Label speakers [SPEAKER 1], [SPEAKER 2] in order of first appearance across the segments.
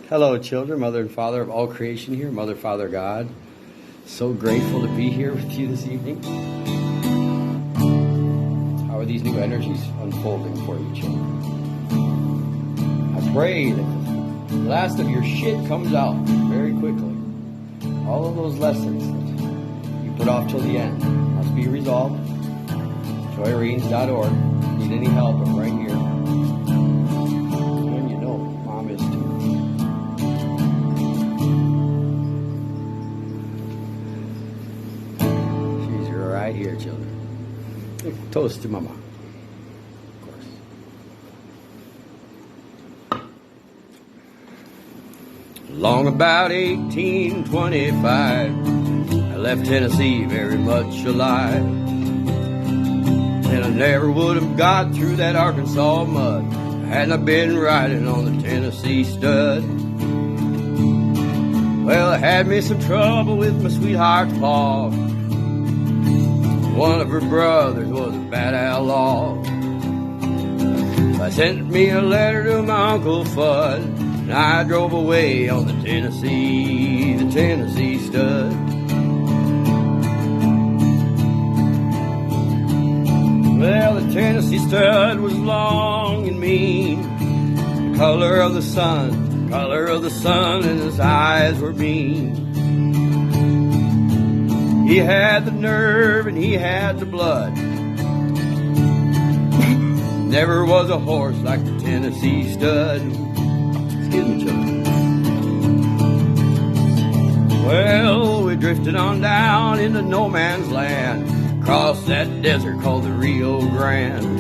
[SPEAKER 1] Hello, children, mother and father of all creation here, mother, father, God. So grateful to be here with you this evening. How are these new energies unfolding for you, children? I pray that the last of your shit comes out very quickly. All of those lessons that you put off till the end must be resolved. joyreens.org. Need any help, I'm right here. And you know, Mom is too. She's right here, children. Toast to Mama. Of course. Long about 1825, I left Tennessee very much alive. And I never would have got through that Arkansas mud hadn't I been riding on the Tennessee stud. Well, I had me some trouble with my sweetheart's paw. One of her brothers was a bad outlaw. So I sent me a letter to my Uncle Fudd, and I drove away on the Tennessee stud. Well, the Tennessee stud was long and mean, the color of the sun, and his eyes were mean. He had the nerve and he had the blood. Never was a horse like the Tennessee stud. Excuse me, children. Well, we drifted on down into no man's land, across that desert called the Rio Grande.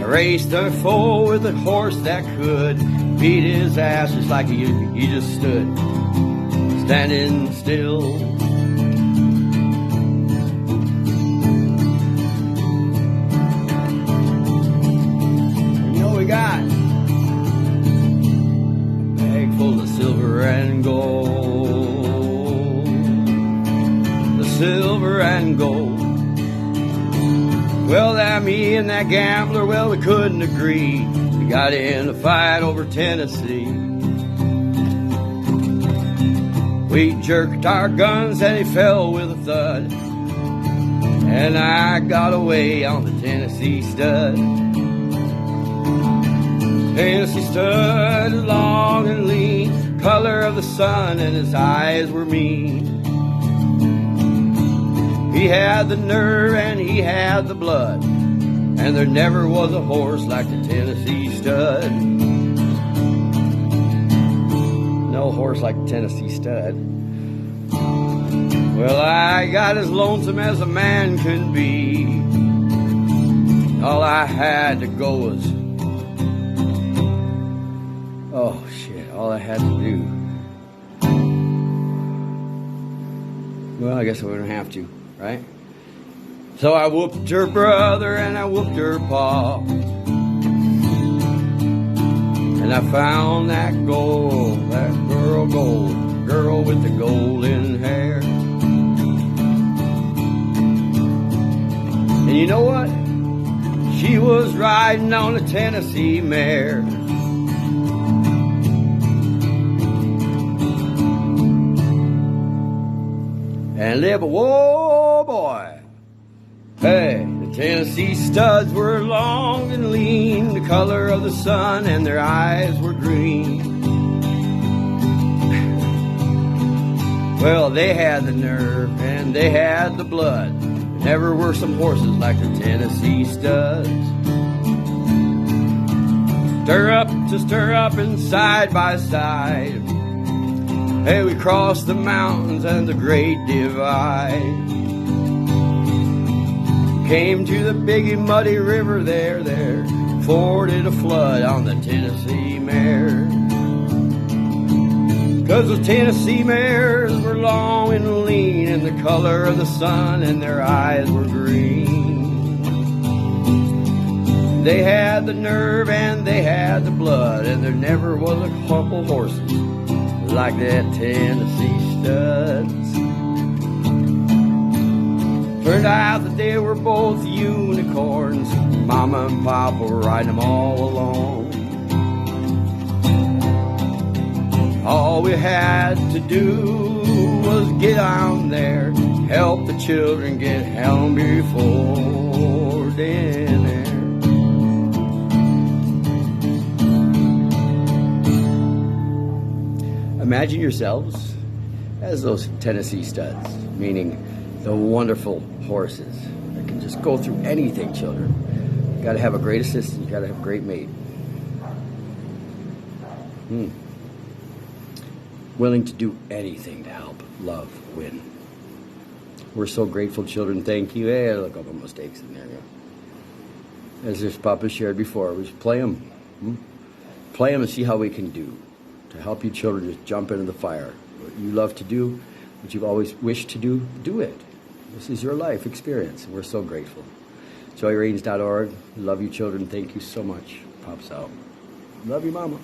[SPEAKER 1] I raced a foe with a horse that could beat his ass just like he just stood, standing still. You know we got a bag full of silver and gold. Silver and gold. Well, that me and that gambler, well, we couldn't agree. We got in a fight over Tennessee. We jerked our guns and he fell with a thud, and I got away on the Tennessee stud. Tennessee stud is long and lean, color of the sun, and his eyes were mean. He had the nerve and he had the blood, and there never was a horse like the Tennessee stud. No horse like the Tennessee stud. Well, I got as lonesome as a man could be. All I had to go was, oh shit, all I had to do. Well, I guess I wouldn't have to. Right? So I whooped her brother and I whooped her paw, and I found that gold, that girl gold, girl with the golden hair. And you know what? She was riding on a Tennessee mare. And live, whoa boy. Hey, the Tennessee studs were long and lean, the color of the sun, and their eyes were green. Well, they had the nerve and they had the blood. There never were some horses like the Tennessee studs. Stir up and side by side. Hey, we crossed the mountains and the Great Divide. Came to the big and muddy river there, forded a flood on the Tennessee mare. 'Cause the Tennessee mares were long and lean, and the color of the sun, and their eyes were green. They had the nerve and they had the blood, and there never was a couple horses like that Tennessee studs. Turned out that they were both unicorns. Mama and Papa were riding them all along. all we had to do was get down there, help the children get home before dinner. Imagine yourselves as those Tennessee studs, meaning the wonderful horses that can just go through anything, children. You gotta have a great assistant, you gotta have a great mate. Willing to do anything to help love win. We're so grateful, children. Thank you. Hey, look up my mistakes in there. As this Papa shared before, we just play them. Play them and see how we can do to help you children just jump into the fire. What you love to do, what you've always wished to do, do it. This is your life experience, and we're so grateful. JoyReadings.org. Love you, children. Thank you so much. Pops out. Love you, Mama.